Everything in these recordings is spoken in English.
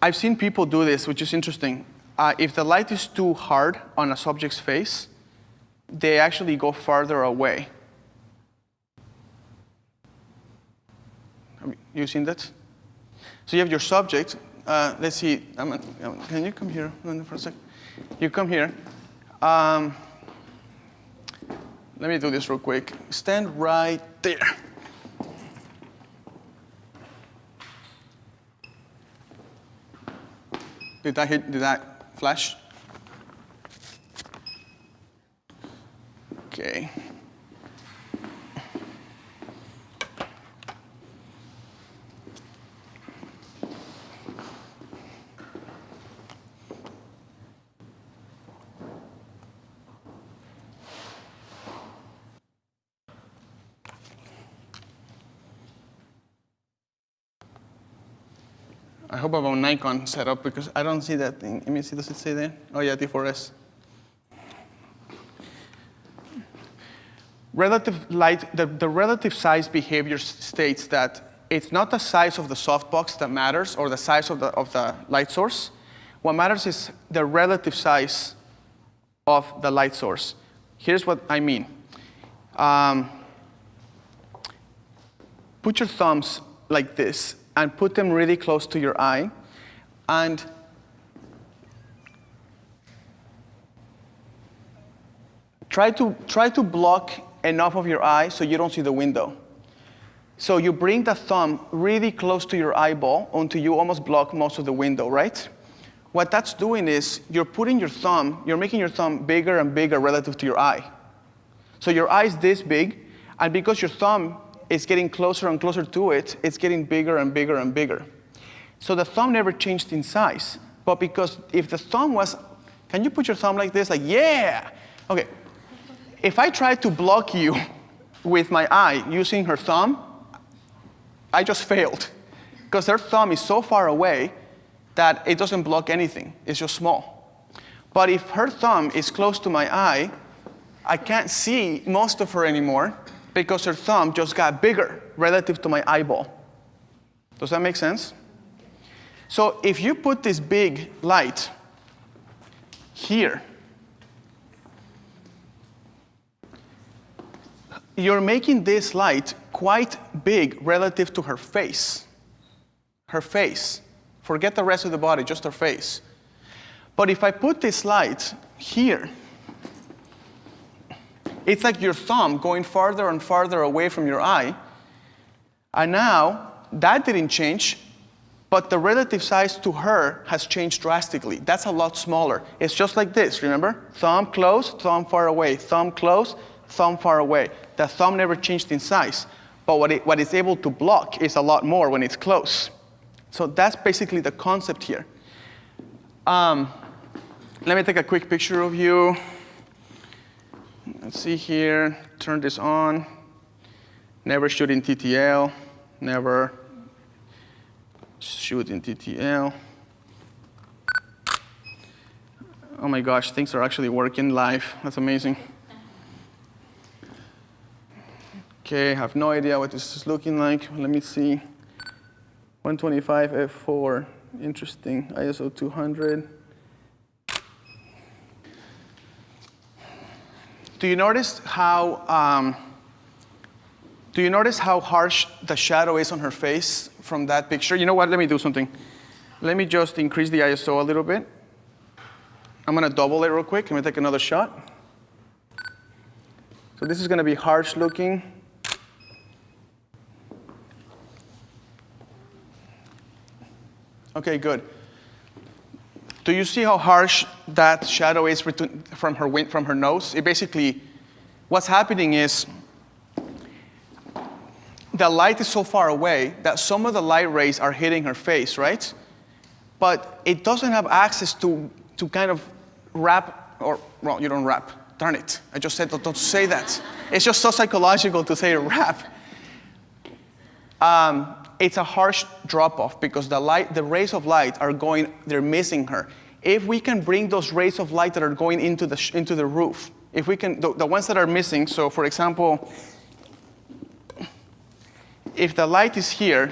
I've seen people do this, which is interesting. If the light is too hard on a subject's face, they actually go farther away. Have you seen that? So you have your subject. Let's see. Can you come here for a second? You come here. Let me do this real quick. Stand right there. Did that flash? Okay. I hope I have a Nikon set up because I don't see that thing. Let me see, does it say there? Oh yeah, D4S. Relative light, the relative size behavior states that it's not the size of the softbox that matters or the size of the light source. What matters is the relative size of the light source. Here's what I mean. Put your thumbs like this and put them really close to your eye, and try to block enough of your eye so you don't see the window. So you bring the thumb really close to your eyeball until you almost block most of the window, right? What that's doing is you're making your thumb bigger and bigger relative to your eye. So your eye is this big, and because your thumb is getting closer and closer to it, it's getting bigger and bigger and bigger. So the thumb never changed in size. But because if the thumb was, can you put your thumb like this? Like, yeah! Okay. If I try to block you with my eye using her thumb, I just failed. Because her thumb is so far away that it doesn't block anything. It's just small. But if her thumb is close to my eye, I can't see most of her anymore, because her thumb just got bigger relative to my eyeball. Does that make sense? So if you put this big light here, you're making this light quite big relative to her face. Her face. Forget the rest of the body, just her face. But if I put this light here, it's like your thumb going farther and farther away from your eye. And now, that didn't change, but the relative size to her has changed drastically. That's a lot smaller. It's just like this, remember? Thumb close, thumb far away. Thumb close, thumb far away. The thumb never changed in size. But what it's able to block is a lot more when it's close. So that's basically the concept here. Let me take a quick picture of you. Let's see here, turn this on. Never shoot in TTL, never shoot in TTL. Oh my gosh, things are actually working live. That's amazing. Okay, I have no idea what this is looking like. Let me see. 125 f4, interesting, ISO 200. Do you notice how harsh the shadow is on her face from that picture? You know what? Let me do something. Let me just increase the ISO a little bit. I'm going to double it real quick. I'm going to take another shot. So this is going to be harsh looking. Okay, good. Do you see how harsh that shadow is from her nose? It basically, what's happening is the light is so far away that some of the light rays are hitting her face, right? But it doesn't have access to kind of wrap, or, well, you don't wrap. Darn it. I just said don't say that. It's just so psychological to say wrap. It's a harsh drop-off because the rays of light are going, they're missing her. If we can bring those rays of light that are going into the roof, if we can, the ones that are missing, so for example, if the light is here,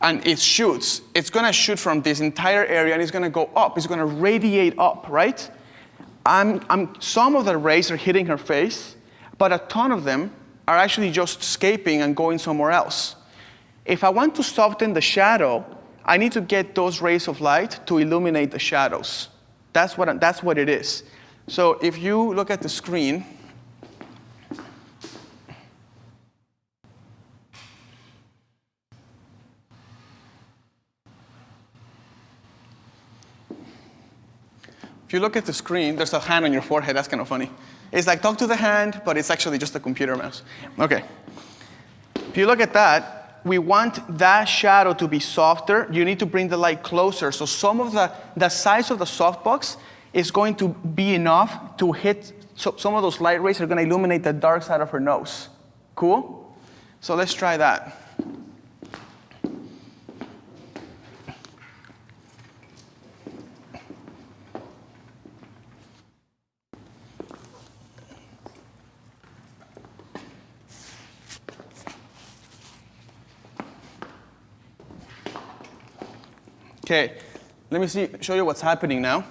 and it shoots. It's going to shoot from this entire area, and it's going to go up. It's going to radiate up, right? Some of the rays are hitting her face, but a ton of them are actually just escaping and going somewhere else. If I want to soften the shadow, I need to get those rays of light to illuminate the shadows. That's what it is. So if you look at the screen, if you look at the screen, there's a hand on your forehead. That's kind of funny. It's like talk to the hand, but it's actually just a computer mouse. Okay. If you look at that, we want that shadow to be softer. You need to bring the light closer. So some of the size of the softbox is going to be enough to hit, so some of those light rays are going to illuminate the dark side of her nose. Cool? So let's try that. Okay, let me show you what's happening now.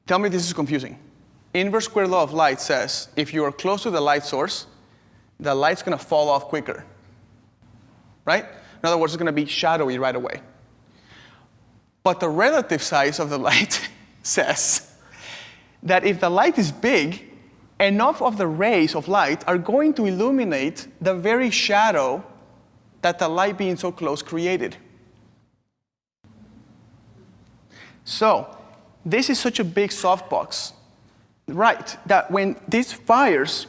Tell me if this is confusing. Inverse square law of light says if you are close to the light source, the light's going to fall off quicker. Right? In other words, it's going to be shadowy right away. But the relative size of the light says that if the light is big, enough of the rays of light are going to illuminate the very shadow that the light being so close created. So, this is such a big softbox, right, that when this fires,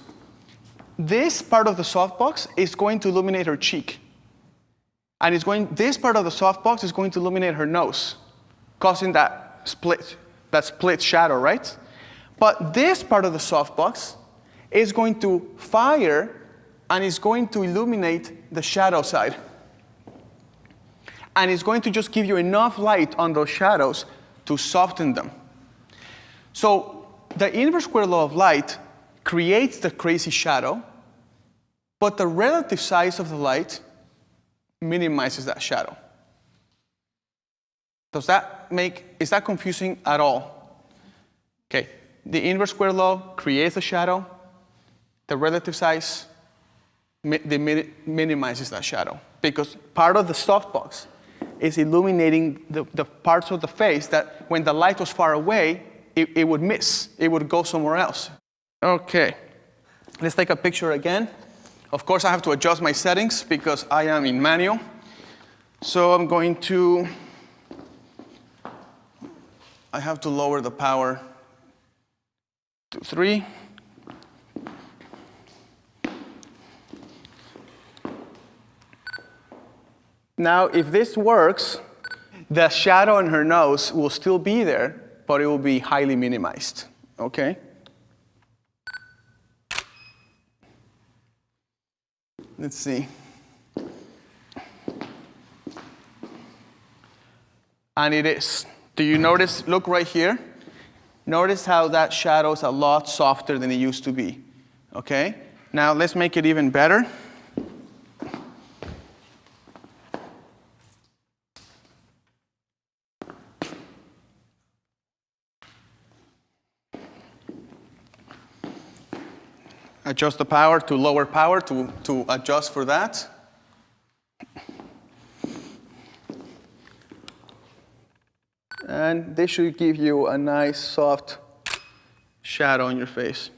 this part of the softbox is going to illuminate her cheek. And this part of the softbox is going to illuminate her nose, causing that split shadow, right? But this part of the softbox is going to fire and is going to illuminate the shadow side. And it's going to just give you enough light on those shadows to soften them. So the inverse square law of light creates the crazy shadow, but the relative size of the light minimizes that shadow. Is that confusing at all? Okay, the inverse square law creates the shadow, the relative size minimizes that shadow, because part of the softbox is illuminating the parts of the face that when the light was far away, it would miss. It would go somewhere else. Okay, let's take a picture again. Of course, I have to adjust my settings because I am in manual. So I have to lower the power to 3. Now, if this works, the shadow on her nose will still be there, but it will be highly minimized, okay? Let's see. And it is. Do you notice, look right here? Notice how that shadow is a lot softer than it used to be, okay? Now, let's make it even better. Adjust the power to lower power to adjust for that. And this should give you a nice soft shadow on your face.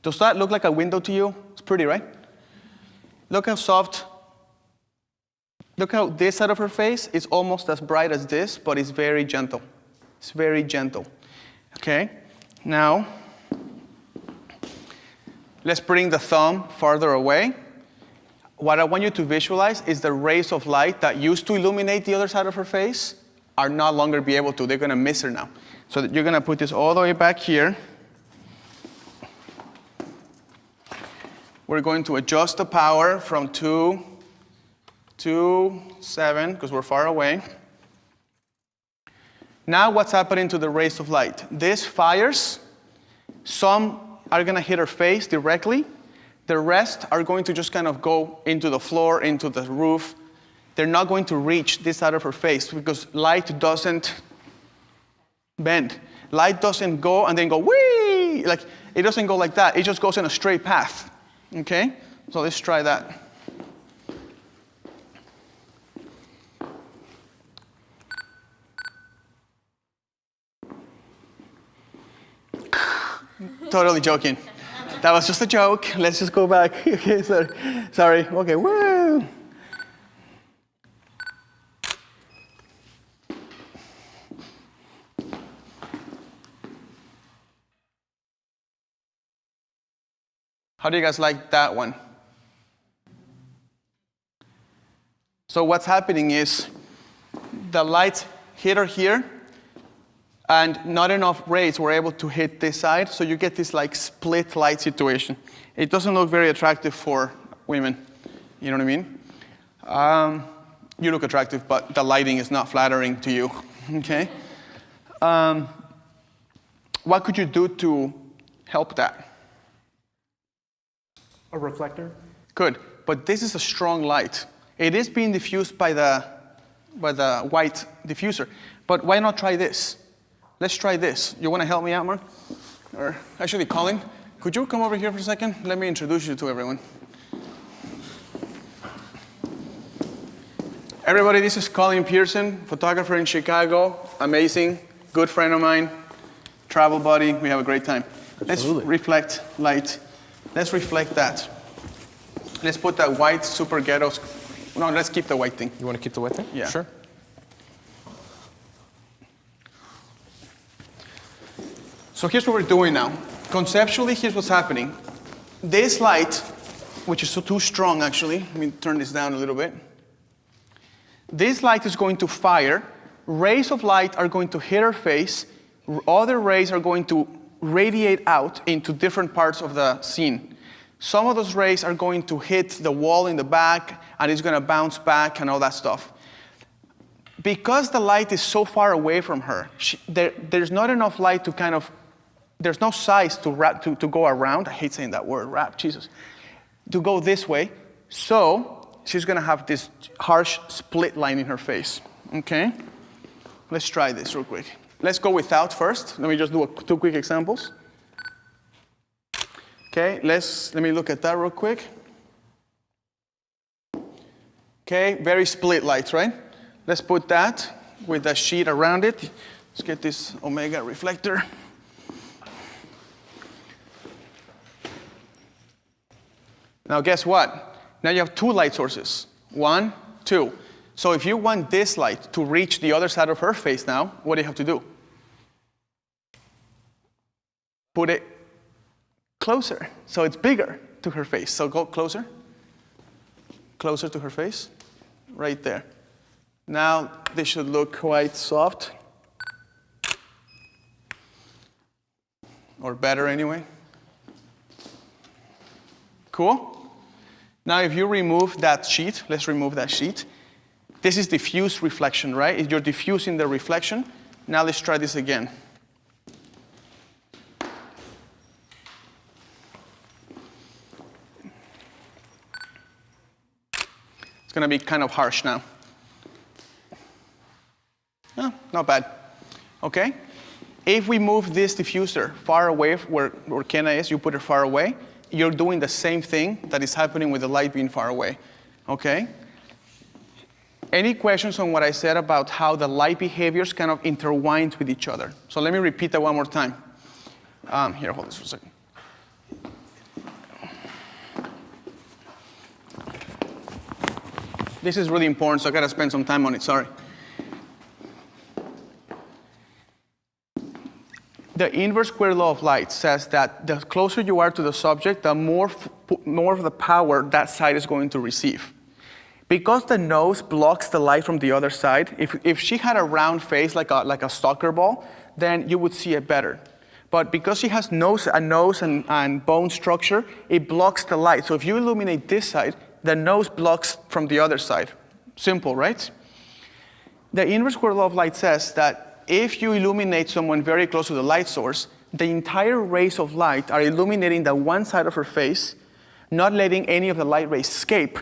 Does that look like a window to you? It's pretty, right? Look how soft. Look how this side of her face is almost as bright as this, but it's very gentle. It's very gentle. Okay? Now, let's bring the thumb farther away. What I want you to visualize is the rays of light that used to illuminate the other side of her face are no longer be able to. They're going to miss her now. So you're going to put this all the way back here. We're going to adjust the power from 2 to 7, because we're far away. Now what's happening to the rays of light? This fires. Some are going to hit her face directly. The rest are going to just kind of go into the floor, into the roof. They're not going to reach this side of her face because light doesn't bend. Light doesn't go and then go, whee! Like, it doesn't go like that. It just goes in a straight path. Okay? So let's try that. Totally joking. That was just a joke. Let's just go back. Okay, sorry. Okay, woo! How do you guys like that one? So what's happening is the light hit her here, and not enough rays were able to hit this side, so you get this like split light situation. It doesn't look very attractive for women. You know what I mean? You look attractive, but the lighting is not flattering to you. Okay? What could you do to help that? A reflector? Good, but this is a strong light. It is being diffused by the white diffuser, but why not try this? Let's try this. You want to help me out, Mark? Or actually, Colin, could you come over here for a second? Let me introduce you to everyone. Everybody, this is Colin Pearson, photographer in Chicago, amazing, good friend of mine, travel buddy. We have a great time. Absolutely. Let's reflect light. Let's reflect that. Let's put that white super ghetto. No, let's keep the white thing. You want to keep the white thing? Yeah. Sure. So here's what we're doing now. Conceptually, here's what's happening. This light, which is too strong actually, let me turn this down a little bit. This light is going to fire. Rays of light are going to hit her face. Other rays are going to radiate out into different parts of the scene. Some of those rays are going to hit the wall in the back, and it's going to bounce back and all that stuff. Because the light is so far away from her, there's not enough light to kind of, there's no size to go around. I hate saying that word, wrap, Jesus. To go this way. So she's going to have this harsh split line in her face. Okay? Let's try this real quick. Let's go without first. Let me just do two quick examples. Okay, let me look at that real quick. Okay, very split lights, right? Let's put that with a sheet around it. Let's get this omega reflector. Now guess what? Now you have two light sources. 1, 2. So if you want this light to reach the other side of her face now, what do you have to do? Put it closer, so it's bigger to her face. So go closer. Closer to her face. Right there. Now this should look quite soft. Or better anyway. Cool? Now if you remove that sheet, let's remove that sheet. This is diffuse reflection, right? You're diffusing the reflection. Now let's try this again. It's going to be kind of harsh now. Oh, not bad. Okay? If we move this diffuser far away where Kenna is, you put it far away, you're doing the same thing that is happening with the light being far away. Okay? Any questions on what I said about how the light behaviors kind of intertwined with each other? So let me repeat that one more time. Here, hold this for a second. This is really important, so I gotta spend some time on it, sorry. The inverse square law of light says that the closer you are to the subject, the more of the power that side is going to receive. Because the nose blocks the light from the other side, if she had a round face like a soccer ball, then you would see it better. But because she has a nose and bone structure, it blocks the light. So if you illuminate this side, the nose blocks from the other side. Simple, right? The inverse square law of light says that if you illuminate someone very close to the light source, the entire rays of light are illuminating the one side of her face, not letting any of the light rays escape.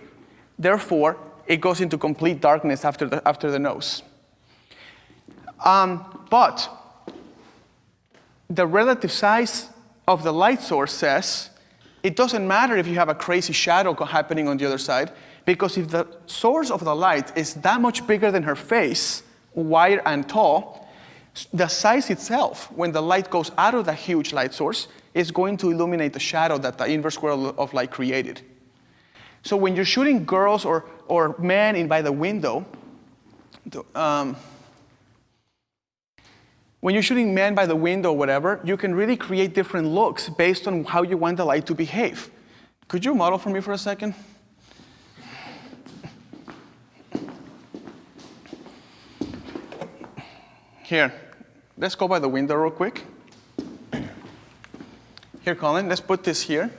Therefore, it goes into complete darkness after the nose. But the relative size of the light source says it doesn't matter if you have a crazy shadow happening on the other side, because if the source of the light is that much bigger than her face, wide and tall, the size itself, when the light goes out of the huge light source, is going to illuminate the shadow that the inverse square of light created. So when you're shooting girls or men in by the window, when you're shooting men by the window or whatever, you can really create different looks based on how you want the light to behave. Could you model for me for a second? Here, let's go by the window real quick. Here, Colin, let's put this here.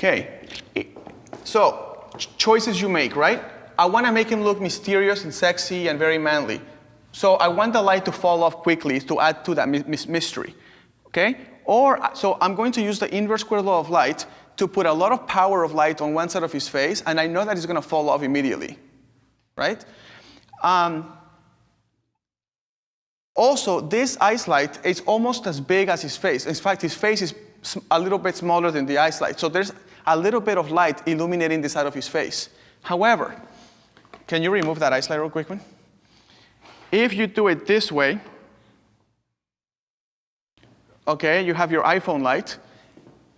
Okay, so choices you make, right? I want to make him look mysterious and sexy and very manly. So I want the light to fall off quickly to add to that mystery, okay? So I'm going to use the inverse square law of light to put a lot of power of light on one side of his face, and I know that it's going to fall off immediately, right? Also, this ice light is almost as big as his face. In fact, his face is a little bit smaller than the ice light. So there's a little bit of light illuminating the side of his face. However, can you remove that ice light real quick, man? If you do it this way, okay, you have your iPhone light.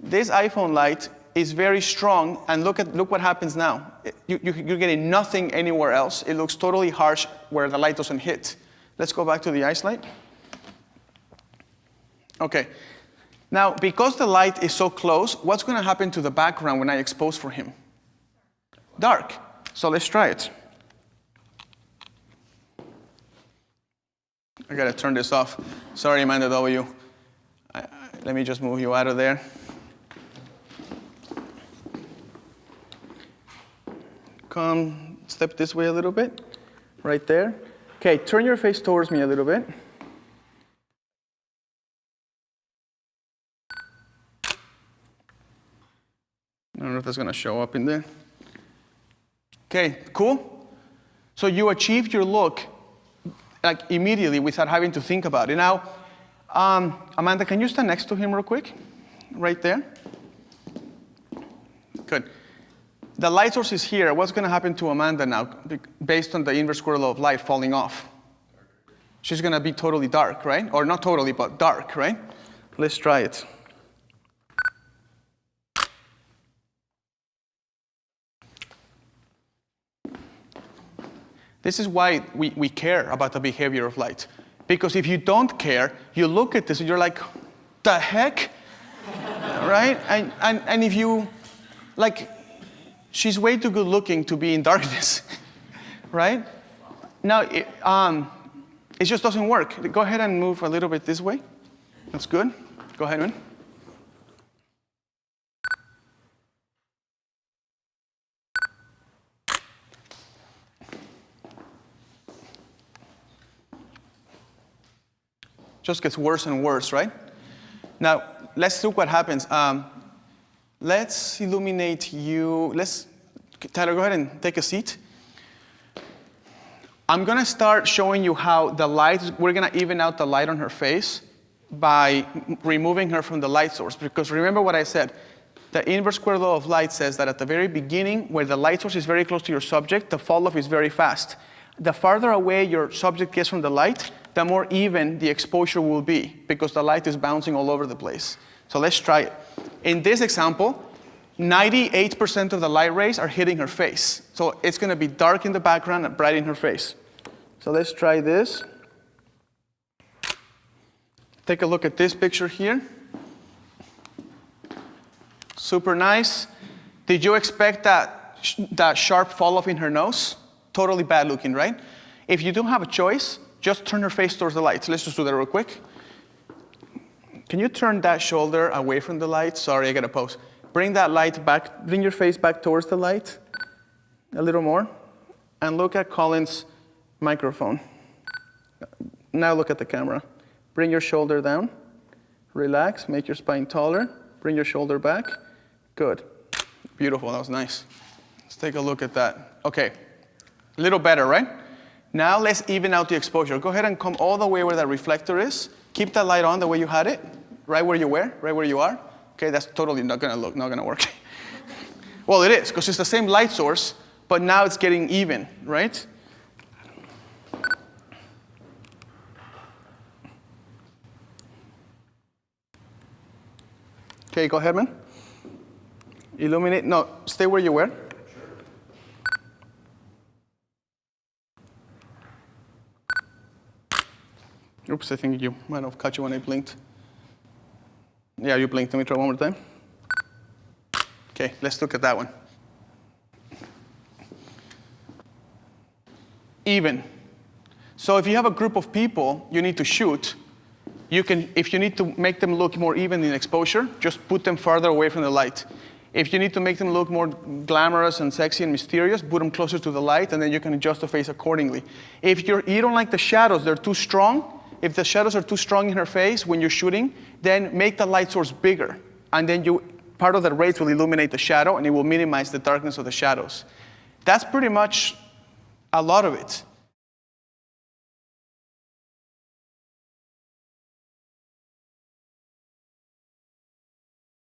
This iPhone light is very strong, and look what happens now. You're getting nothing anywhere else. It looks totally harsh where the light doesn't hit. Let's go back to the ice light. Okay. Now, because the light is so close, what's going to happen to the background when I expose for him? Dark. So let's try it. I got to turn this off. Sorry, Amanda W. Let me just move you out of there. Come, step this way a little bit. Right there. Okay, turn your face towards me a little bit. I don't know if that's going to show up in there. Okay, cool? So you achieved your look like immediately without having to think about it. Now, Amanda, can you stand next to him real quick? Right there. Good. The light source is here. What's going to happen to Amanda now based on the inverse square law of light falling off? She's going to be totally dark, right? Or not totally, but dark, right? Let's try it. This is why we care about the behavior of light. Because if you don't care, you look at this and you're like, the heck? Right? And if you, like, she's way too good looking to be in darkness, right? Now, it just doesn't work. Go ahead and move a little bit this way. That's good. Go ahead, man. Just gets worse and worse, right? Now, let's look what happens. Let's illuminate you. Tyler, go ahead and take a seat. I'm going to start showing you how the light, we're going to even out the light on her face by removing her from the light source. Because remember what I said. The inverse square law of light says that at the very beginning, where the light source is very close to your subject, the fall off is very fast. The farther away your subject gets from the light, the more even the exposure will be because the light is bouncing all over the place. So let's try it. In this example, 98% of the light rays are hitting her face. So it's going to be dark in the background and bright in her face. So let's try this. Take a look at this picture here. Super nice. Did you expect that sharp fall off in her nose? Totally bad looking, right? If you don't have a choice, just turn her face towards the light. Let's just do that real quick. Can you turn that shoulder away from the light? Sorry, I got to pose. Bring that light back, bring your face back towards the light a little more, and look at Colin's microphone. Now look at the camera. Bring your shoulder down, relax, make your spine taller, bring your shoulder back. Good. Beautiful, that was nice. Let's take a look at that. Okay, a little better, right? Now let's even out the exposure. Go ahead and come all the way where that reflector is. Keep that light on the way you had it, right where you were, right where you are. Okay, that's totally not gonna work. Well, it is, because it's the same light source, but now it's getting even, right? Okay, go ahead, man. Illuminate, no, stay where you were. Oops, I think you might have caught you when I blinked. Yeah, you blinked. Let me try one more time. Okay, let's look at that one. Even. So if you have a group of people you need to shoot, you can, if you need to make them look more even in exposure, just put them farther away from the light. If you need to make them look more glamorous and sexy and mysterious, put them closer to the light, and then you can adjust the face accordingly. If you don't like the shadows, they're too strong. If the shadows are too strong in her face when you're shooting, then make the light source bigger. And then part of the rays will illuminate the shadow, and it will minimize the darkness of the shadows. That's pretty much a lot of it.